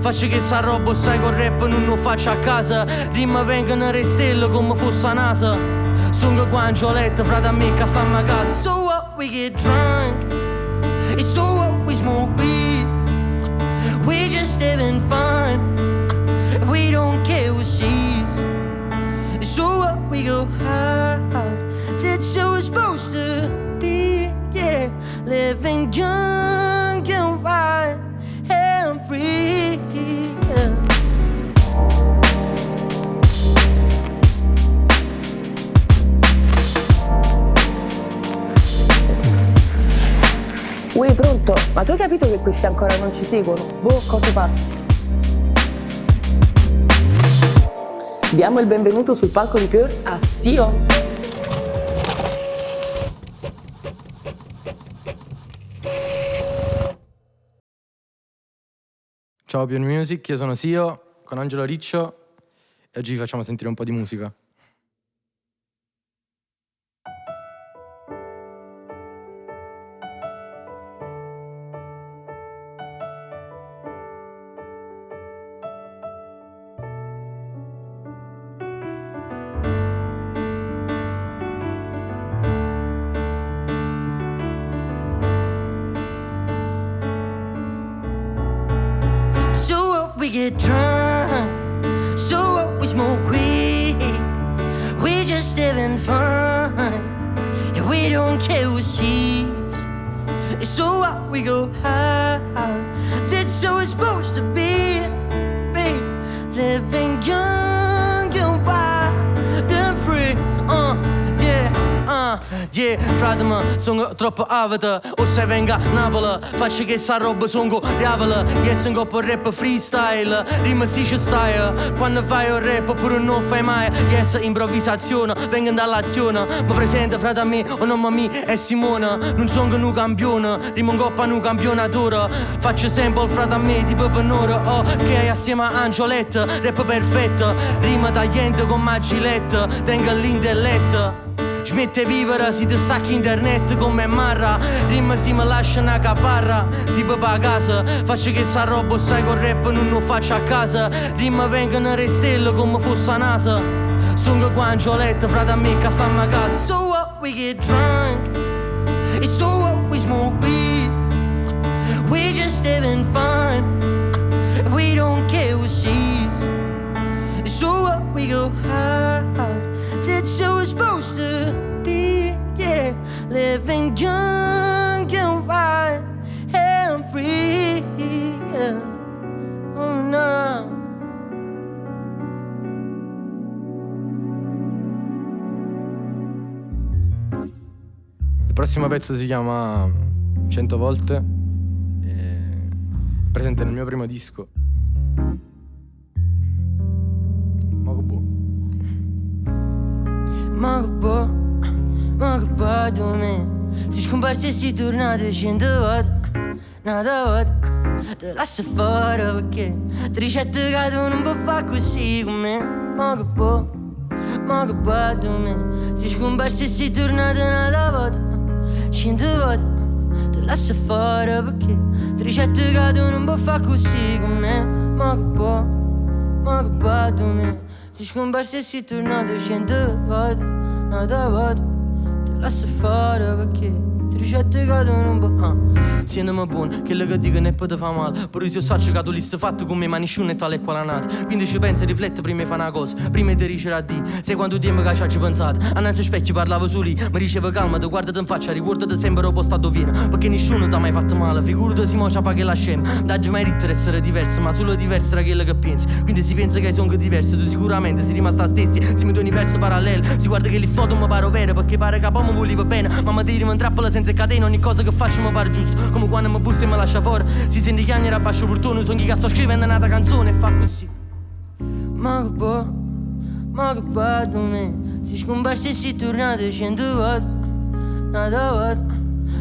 Faccio che sta roba sai col rap non lo faccio a casa. Rima vengono le stelle come fosse a NASA. Stungo qua in Gioletta, frate a me che stiamo a casa. So what, we get drunk. And so what, we smoke weed. We just having fun. We don't care who sees. And so what, we go hard. That's how it's supposed to be, yeah. Living young and wild and free, yeah. Ui, pronto? Ma tu hai capito che questi ancora non ci seguono? Boh, cose pazze. Diamo il benvenuto sul palco di Pure a Sio. Ciao Pure Music, io sono Sio con Angelo Riccio e oggi vi facciamo sentire un po' di musica. We get drunk, so what, we smoke weed. We just having fun, and we don't care who sees. So what, we go high. That's how it's supposed to be, babe. Living young and wild and free, yeah, frate ma, sono troppo avida. O se venga a Napoli, faccio che sta roba songo riavola. Yes, un po' rap freestyle, rima si ci stai. Quando fai un rap oppure non fai mai. Yes, improvvisazione, vengo dall'azione. Mi presenta frate a me, o nome mio è Simone. Non sono un campione, rima un coppa un campionatore. Faccio sempre il frate a me, tipo per un'ora. Ok, assieme a Angioletta, rap perfetto. Rima tagliente con magiletta, tengo l'intelletto. Smette vivere, si ti stacchi internet come marra. Rima si mi lascia una caparra, tipo pa' casa. Faccio che sta roba sai col rap non lo faccio a casa. Rima vengono le stelle come fosse a NASA. Stungo qua in Gioletta, frate a me che stiamo a casa. So what, we get drunk. And so what, we smoke weed. We just having fun. We don't care who sees. So what, we go hard. That's how it's supposed to be, yeah. Living young and wild and free, yeah. Oh no. Il prossimo pezzo si chiama 100 volte, è presente nel mio primo disco. Ma che vuoi da me? Si scomparsi e si tornate 100 volte, nada volta. Te lascio fuori perché ti ricette che tu non puoi fare così con me. Ma che vuoi da me? Si scomparsi e si tornate nada volta, 100 volte. Te lascio fuori perché ti ricette che tu non puoi fare così con me. Ma che vuoi da me? Si scomparsi e si tornate 100 volte, nada volta. Te lascio fare perché ti ricette che tu non puoi. Siamo buoni, quello che dico ne può fa male. Pure se io so che tu l'hai fatto con me, ma nessuno è tale e quale nato. Quindi ci penso e rifletto prima di fare una cosa, prima di riuscire a dire. Sai quanto tempo che ci hai pensato? Annanzi specchio parlavo su lì, mi dicevo calma, ti guardati in faccia, ricordati sempre il posto dove viene. Perché nessuno ti ha mai fatto male, figurati se mo ci fa che la scema. Daggi mai rittere essere diverso, ma solo diverso da quello che pensi. Quindi si pensa che sono diversi, tu sicuramente sei rimasta stessi. Siamo due universi paralleli, si guarda che le foto mi pare vere, perché pare che poi mi voleva bene. Ma mi tiri in trappola senza catena, ogni cosa che faccio mi pare giusto. Come quando mi bussa e mi lascia fuori, si sente che anni era basso portone. Sono chi che sto scrivendo un'altra canzone e fa così. Ma che vuoi da me? Si scomparsi e si tornate 100 volte, nada volta.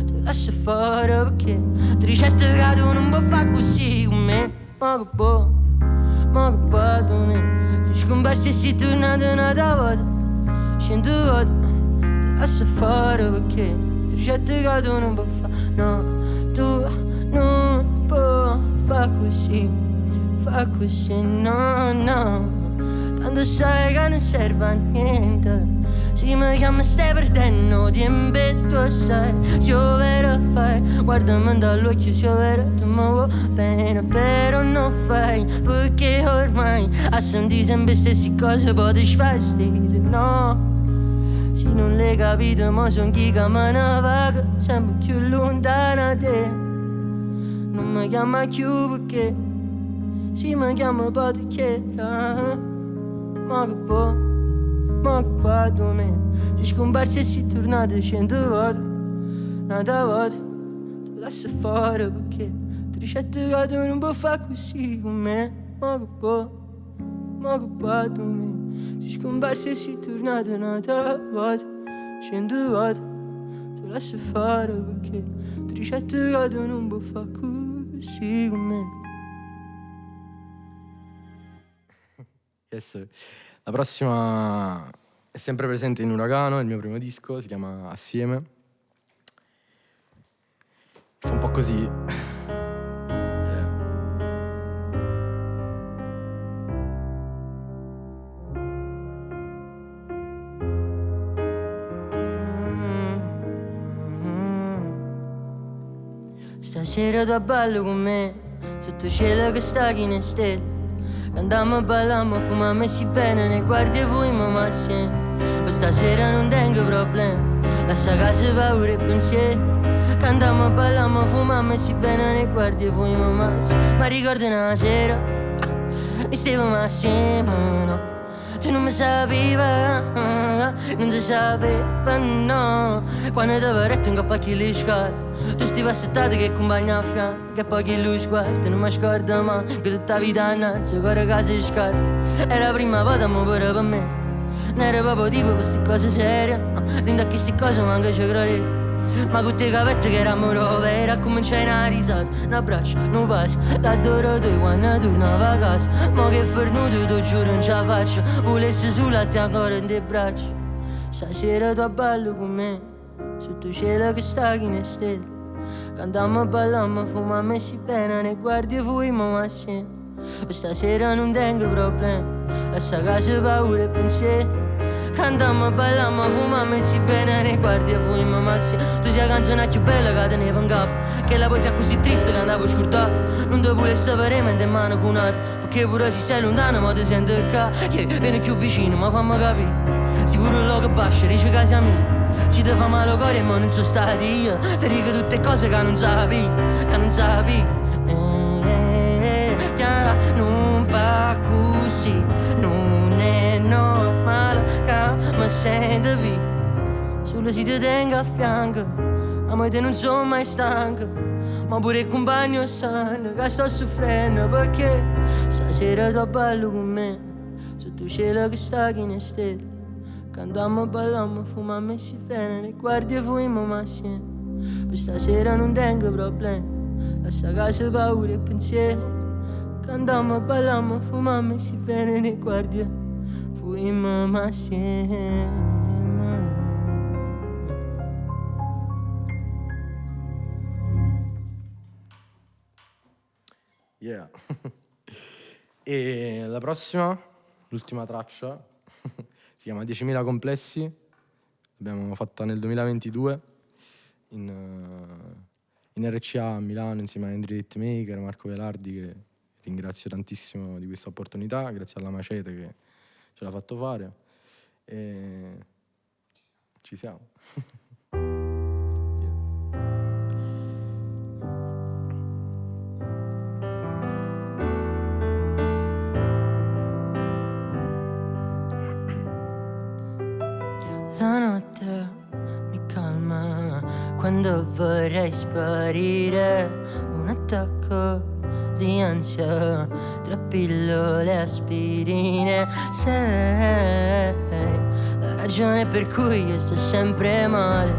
Te lascio fuori perché ti ricette che tu non puoi fare così con me. Ma che vuoi da me? Si scomparsi e si tornate nada volta, 100 volte. Te lascio fuori perché ti ricette che tu non puoi fare. No, tu non puoi fare così. fa così, no, no. Tanto sai che non serve a niente. Se mi chiama stai perdendo tempo, tu sai. Se io vero fai, guardami dall'occhio, se io vero tu mi vuoi bene. Però non fai, perché ormai a sentire sempre le stesse cose poi ti sfastidi, no. Se non l'hai capito, ma son chi che me ne vaga sempre più lontana da te. Non mi chiama più perché se mi chiama poi ti chiedo. Ma che fa tu me? Sei scomparsa e sei tornata 100 volte. Un'altra volta ti lascio fare perché ti ricetto che tu non puoi fare così con me. Ma che fa tu me? Sei scomparsa e sei tornata un'altra volta 100 volte ti lascio fare perché ti ricetto che tu non puoi fare così con me. Yes. La prossima è sempre presente in Uragano, è il mio primo disco, si chiama Assieme. Fa un po' così. Stasera tu ballo con me, sotto cielo che sta chi ne stelle. Andiamo a ballare, fumiamo e si bene, ne guardi e voi ma assieme. Questa sera non tengo problemi, lascia casa paura e pensieri. Andiamo a ballare, fumiamo e si bene, ne guardi e voi ma assieme. Ma ricordo una sera, mi stavamo assieme, no. Tu non mi sapeva, non ti sapeva, no. Quando ti avevo retto in coppa a chi li scala, tu stai assettata che compagna a fianco, che poi chi lui sguarda, non mi scorda mai che tutta la vita innanzi, cuore casa e scarpe. Era la prima volta ma pure per me, non era proprio tipo per queste cose serie, rinde a queste cose manca ci credevo. Ma con te capette che eravamo veri, a cominciare una risata, un abbraccio, un passo, l'adoro tu quando tornava a casa. Ma che fernuto, tu giuro non ce la faccio, volessi solo a te ancora in te braccia. Stasera tu a ballo con me, sotto cielo che sta chi ne stelle. Cantiamo e balliamo, fumiamo e si bene, ne guardi e fumiamo assieme. Questa sera non tengo problemi, lascia casa paura e pensieri. Cantiamo e balliamo, fumiamo e si bene, ne guardi e fumiamo assieme. Tu sei la canzone più bella che teneva in capo, che la poesia così triste che andavo scordato. Non ti vuole sapere mentre in mano cunato, perché pure se sei lontano ma ti sento qua. Vieni più vicino ma fammi capire, sicuro il logo bascia, dice che siamo amici. Si ti fa male il cuore ma non sono stati io, ti dico tutte cose che non sapevi, che non sapevi. Non fa così, non è normale che mi sento vivo. Solo se ti tengo a fianco, a me te non sono mai stanco. Ma pure il compagno sanno che sto soffrendo perché stasera tu ballo con me, sotto il cielo che sta chi ne stelle. Cantiamo, balliamo, fumiamo e si bene, ne guardi e fumiamo assieme. Questa sera non tengo problemi, lascia casa paura e pensieri. Cantiamo, balliamo, fumiamo e si bene, ne guardi e fumiamo assieme. Yeah. E la prossima, l'ultima traccia, si chiama 10.000 complessi. L'abbiamo fatta nel 2022 in RCA a Milano insieme a Andrew Hitmaker, Marco Velardi, che ringrazio tantissimo di questa opportunità, grazie alla Macete che ce l'ha fatto fare. E ci siamo. La notte mi calma quando vorrei sparire. Un attacco di ansia tra pillole e aspirine. Sei la ragione per cui io sto sempre male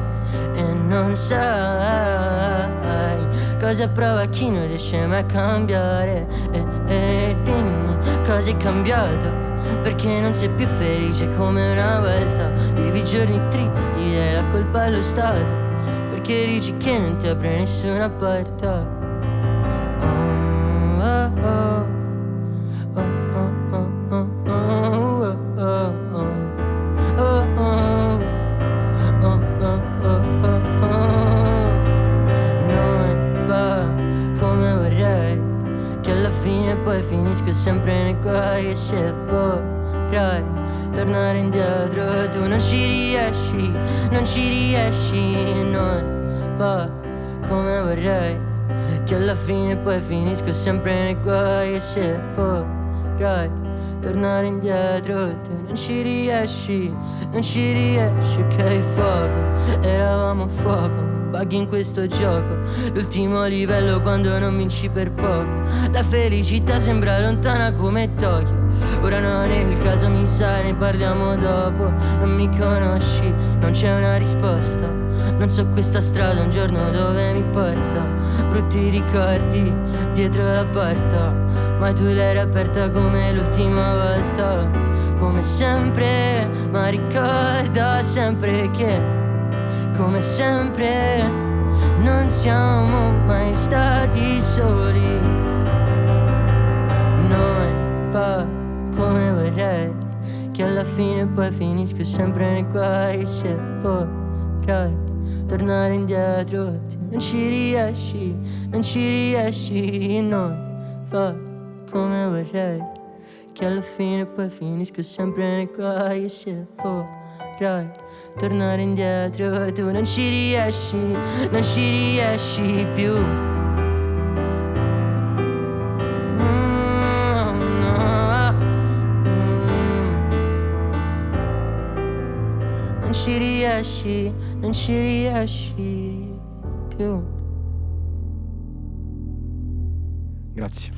e non sai cosa prova chi non riesce mai a cambiare. E dimmi cosa è cambiato, perché non sei più felice come una volta. Vivi giorni tristi e la colpa è lo Stato, perché dici che non ti apre nessuna porta. Oh, oh, oh. poi finisco sempre nei guai. E se vorrai tornare indietro tu non ci riesci, non ci riesci. Non va come vorrei, che alla fine poi finisco sempre nei guai. E se vorrai tornare indietro tu non ci riesci, non ci riesci. Ok, fuoco, eravamo a fuoco, bug in questo gioco, l'ultimo livello quando non vinci per poco. La felicità sembra lontana come Tokyo. Ora non è il caso, mi sai, ne parliamo dopo. Non mi conosci, non c'è una risposta. Non so questa strada un giorno dove mi porta. Brutti ricordi dietro la porta, ma tu l'hai aperta come l'ultima volta. Come sempre, ma ricorda sempre che come sempre non siamo mai stati soli. Non va come vorrei, che alla fine poi finisco sempre nei guai. Se vorrai tornare indietro tu non ci riesci, non ci riesci. Non va come vorrei, che alla fine poi finisco sempre nei guai. Se vorrai tornare indietro tu non ci riesci, non ci riesci più. Non ci riesci, non ci riesci più. Grazie.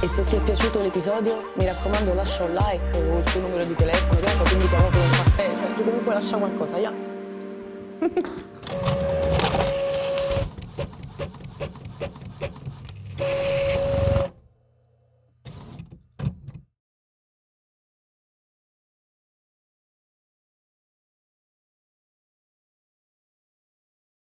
E se ti è piaciuto l'episodio, mi raccomando lascia un like o il tuo numero di telefono, che ne so, ti invitiamo per un caffè, cioè tu comunque lascia qualcosa, yeah.